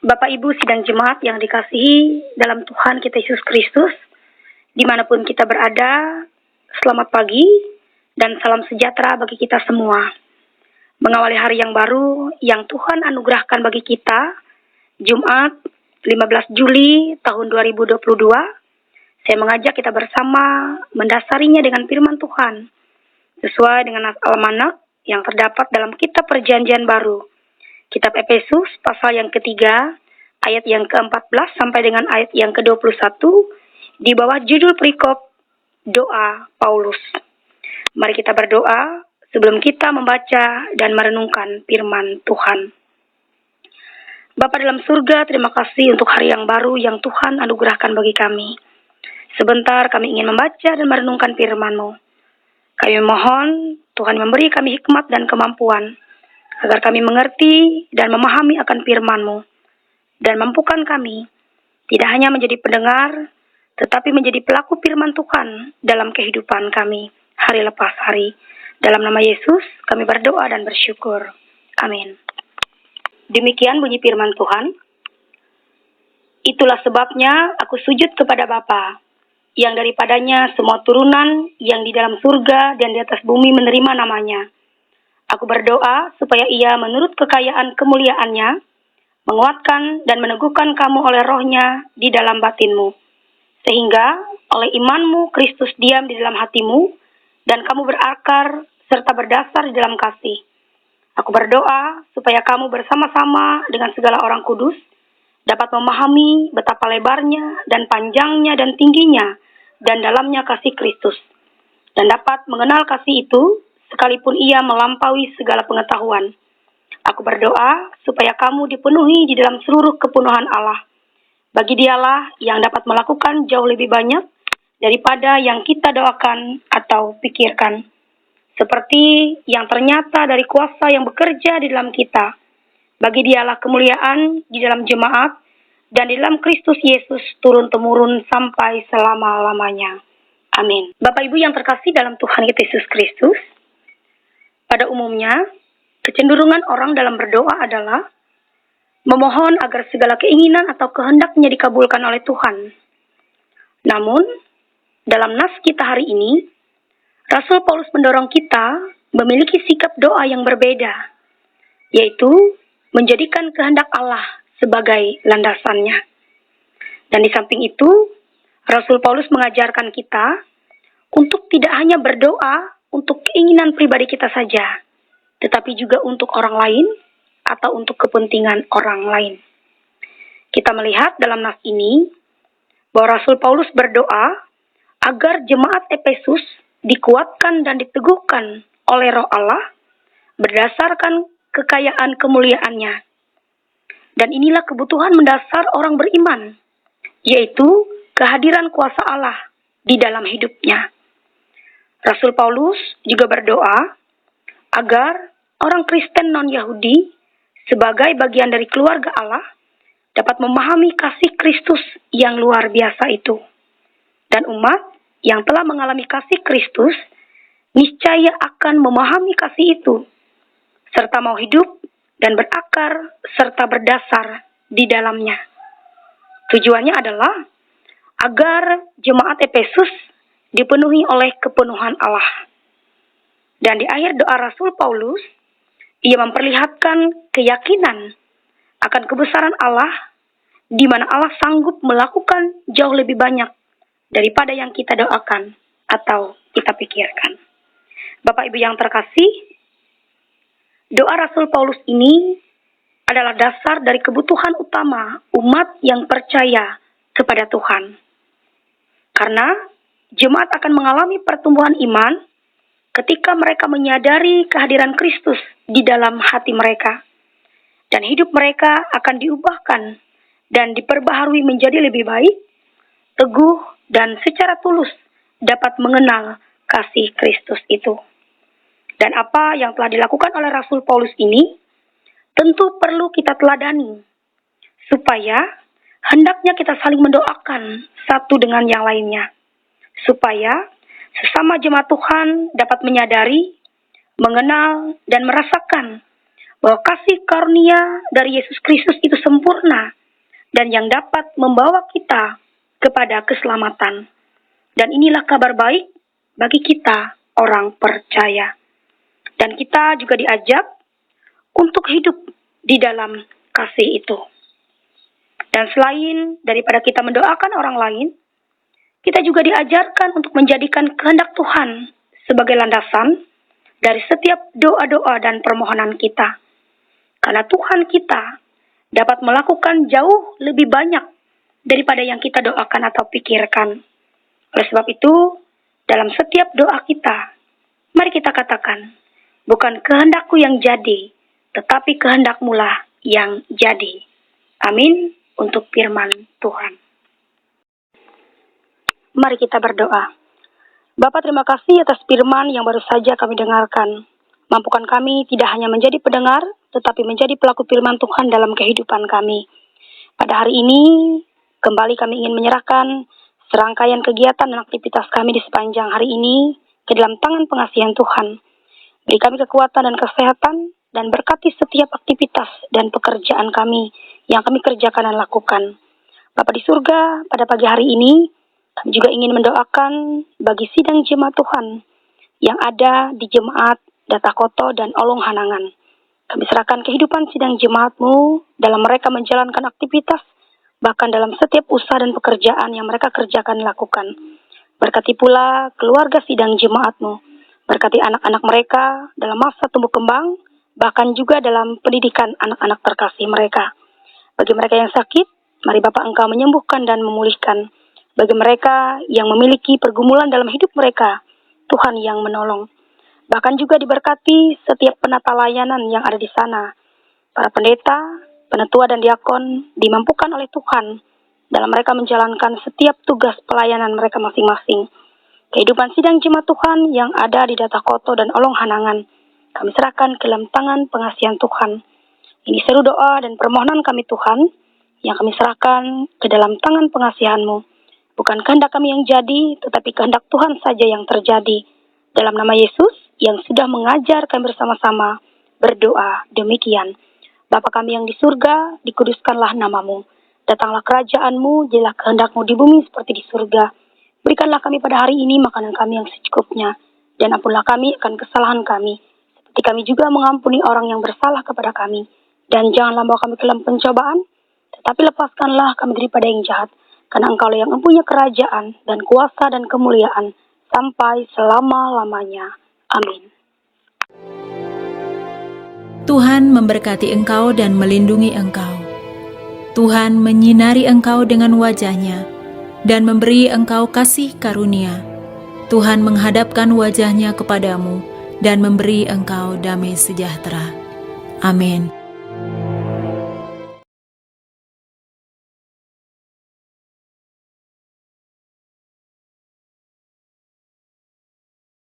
Bapak Ibu sidang jemaat yang dikasihi dalam Tuhan kita Yesus Kristus, dimanapun kita berada, selamat pagi dan salam sejahtera bagi kita semua. Mengawali hari yang baru yang Tuhan anugerahkan bagi kita, Jumat 15 Juli tahun 2022, saya mengajak kita bersama mendasarinya dengan firman Tuhan, sesuai dengan almanak yang terdapat dalam kitab Perjanjian Baru, Kitab Efesus pasal yang ketiga, ayat yang ke-14 sampai dengan ayat yang ke-21, di bawah judul perikop Doa Paulus. Mari kita berdoa sebelum kita membaca dan merenungkan firman Tuhan. Bapa dalam surga, terima kasih untuk hari yang baru yang Tuhan anugerahkan bagi kami. Sebentar kami ingin membaca dan merenungkan firman-Mu. Kami mohon Tuhan memberi kami hikmat dan kemampuan, agar kami mengerti dan memahami akan firman-Mu, dan mampukan kami tidak hanya menjadi pendengar, tetapi menjadi pelaku firman Tuhan dalam kehidupan kami, hari lepas hari. Dalam nama Yesus, kami berdoa dan bersyukur. Amin. Demikian bunyi firman Tuhan. Itulah sebabnya aku sujud kepada Bapa, yang daripadanya semua turunan yang di dalam surga dan di atas bumi menerima namanya. Aku berdoa supaya Ia menurut kekayaan kemuliaannya, menguatkan dan meneguhkan kamu oleh rohnya di dalam batinmu, sehingga oleh imanmu Kristus diam di dalam hatimu, dan kamu berakar serta berdasar di dalam kasih. Aku berdoa supaya kamu bersama-sama dengan segala orang kudus dapat memahami betapa lebarnya dan panjangnya dan tingginya dan dalamnya kasih Kristus, dan dapat mengenal kasih itu sekalipun ia melampaui segala pengetahuan. Aku berdoa supaya kamu dipenuhi di dalam seluruh kepenuhan Allah. Bagi Dialah yang dapat melakukan jauh lebih banyak daripada yang kita doakan atau pikirkan, seperti yang ternyata dari kuasa yang bekerja di dalam kita. Bagi Dialah kemuliaan di dalam jemaat dan di dalam Kristus Yesus turun-temurun sampai selama-lamanya. Amin. Bapak Ibu yang terkasih dalam Tuhan kita Yesus Kristus, pada umumnya, kecenderungan orang dalam berdoa adalah memohon agar segala keinginan atau kehendaknya dikabulkan oleh Tuhan. Namun, dalam nas kita hari ini, Rasul Paulus mendorong kita memiliki sikap doa yang berbeda, yaitu menjadikan kehendak Allah sebagai landasannya. Dan di samping itu, Rasul Paulus mengajarkan kita untuk tidak hanya berdoa untuk keinginan pribadi kita saja, tetapi juga untuk orang lain atau untuk kepentingan orang lain. Kita melihat dalam nas ini bahwa Rasul Paulus berdoa agar jemaat Efesus dikuatkan dan diteguhkan oleh Roh Allah berdasarkan kekayaan kemuliaannya. Dan inilah kebutuhan mendasar orang beriman, yaitu kehadiran kuasa Allah di dalam hidupnya. Rasul Paulus juga berdoa agar orang Kristen non-Yahudi sebagai bagian dari keluarga Allah dapat memahami kasih Kristus yang luar biasa itu. Dan umat yang telah mengalami kasih Kristus niscaya akan memahami kasih itu, serta mau hidup dan berakar serta berdasar di dalamnya. Tujuannya adalah agar jemaat Efesus dipenuhi oleh kepenuhan Allah. Dan di akhir doa Rasul Paulus, ia memperlihatkan keyakinan akan kebesaran Allah, di mana Allah sanggup melakukan jauh lebih banyak daripada yang kita doakan atau kita pikirkan. Bapak Ibu yang terkasih, doa Rasul Paulus ini adalah dasar dari kebutuhan utama umat yang percaya kepada Tuhan. Karena jemaat akan mengalami pertumbuhan iman ketika mereka menyadari kehadiran Kristus di dalam hati mereka. Dan hidup mereka akan diubahkan dan diperbaharui menjadi lebih baik, teguh, dan secara tulus dapat mengenal kasih Kristus itu. Dan apa yang telah dilakukan oleh Rasul Paulus ini tentu perlu kita teladani, supaya hendaknya kita saling mendoakan satu dengan yang lainnya, supaya sesama jemaat Tuhan dapat menyadari, mengenal, dan merasakan bahwa kasih karunia dari Yesus Kristus itu sempurna dan yang dapat membawa kita kepada keselamatan. Dan inilah kabar baik bagi kita orang percaya. Dan kita juga diajak untuk hidup di dalam kasih itu. Dan selain daripada kita mendoakan orang lain, kita juga diajarkan untuk menjadikan kehendak Tuhan sebagai landasan dari setiap doa-doa dan permohonan kita. Karena Tuhan kita dapat melakukan jauh lebih banyak daripada yang kita doakan atau pikirkan. Oleh sebab itu, dalam setiap doa kita, mari kita katakan, bukan kehendakku yang jadi, tetapi kehendak-Mu lah yang jadi. Amin untuk firman Tuhan. Mari kita berdoa. Bapa, terima kasih atas firman yang baru saja kami dengarkan. Mampukan kami tidak hanya menjadi pendengar, tetapi menjadi pelaku firman Tuhan dalam kehidupan kami. Pada hari ini, kembali kami ingin menyerahkan serangkaian kegiatan dan aktivitas kami di sepanjang hari ini ke dalam tangan pengasihan Tuhan. Beri kami kekuatan dan kesehatan, dan berkati setiap aktivitas dan pekerjaan kami yang kami kerjakan dan lakukan. Bapa di surga, pada pagi hari ini, kami juga ingin mendoakan bagi sidang jemaat Tuhan yang ada di jemaat Datakoto dan Olong Hanangan. Kami serahkan kehidupan sidang jemaat-Mu dalam mereka menjalankan aktivitas, bahkan dalam setiap usaha dan pekerjaan yang mereka kerjakan lakukan. Berkati pula keluarga sidang jemaat-Mu. Berkati anak-anak mereka dalam masa tumbuh kembang, bahkan juga dalam pendidikan anak-anak terkasih mereka. Bagi mereka yang sakit, mari Bapa Engkau menyembuhkan dan memulihkan. Bagi mereka yang memiliki pergumulan dalam hidup mereka, Tuhan yang menolong. Bahkan juga diberkati setiap penata layanan yang ada di sana. Para pendeta, penetua dan diakon dimampukan oleh Tuhan dalam mereka menjalankan setiap tugas pelayanan mereka masing-masing. Kehidupan sidang jemaat Tuhan yang ada di Datakoto dan Olong Hanangan, kami serahkan ke dalam tangan pengasihan Tuhan. Ini seru doa dan permohonan kami Tuhan, yang kami serahkan ke dalam tangan pengasihan-Mu. Bukan kehendak kami yang jadi, tetapi kehendak Tuhan saja yang terjadi. Dalam nama Yesus yang sudah mengajar kami bersama-sama berdoa demikian. Bapa kami yang di surga, dikuduskanlah nama-Mu. Datanglah kerajaan-Mu, jadilah kehendak-Mu di bumi seperti di surga. Berikanlah kami pada hari ini makanan kami yang secukupnya, dan ampunlah kami akan kesalahan kami, seperti kami juga mengampuni orang yang bersalah kepada kami. Dan janganlah bawa kami ke dalam pencobaan, tetapi lepaskanlah kami daripada yang jahat. Karena Engkau yang mempunyai kerajaan dan kuasa dan kemuliaan sampai selama-lamanya. Amin. Tuhan memberkati engkau dan melindungi engkau. Tuhan menyinari engkau dengan wajah-Nya dan memberi engkau kasih karunia. Tuhan menghadapkan wajah-Nya kepadamu dan memberi engkau damai sejahtera. Amin.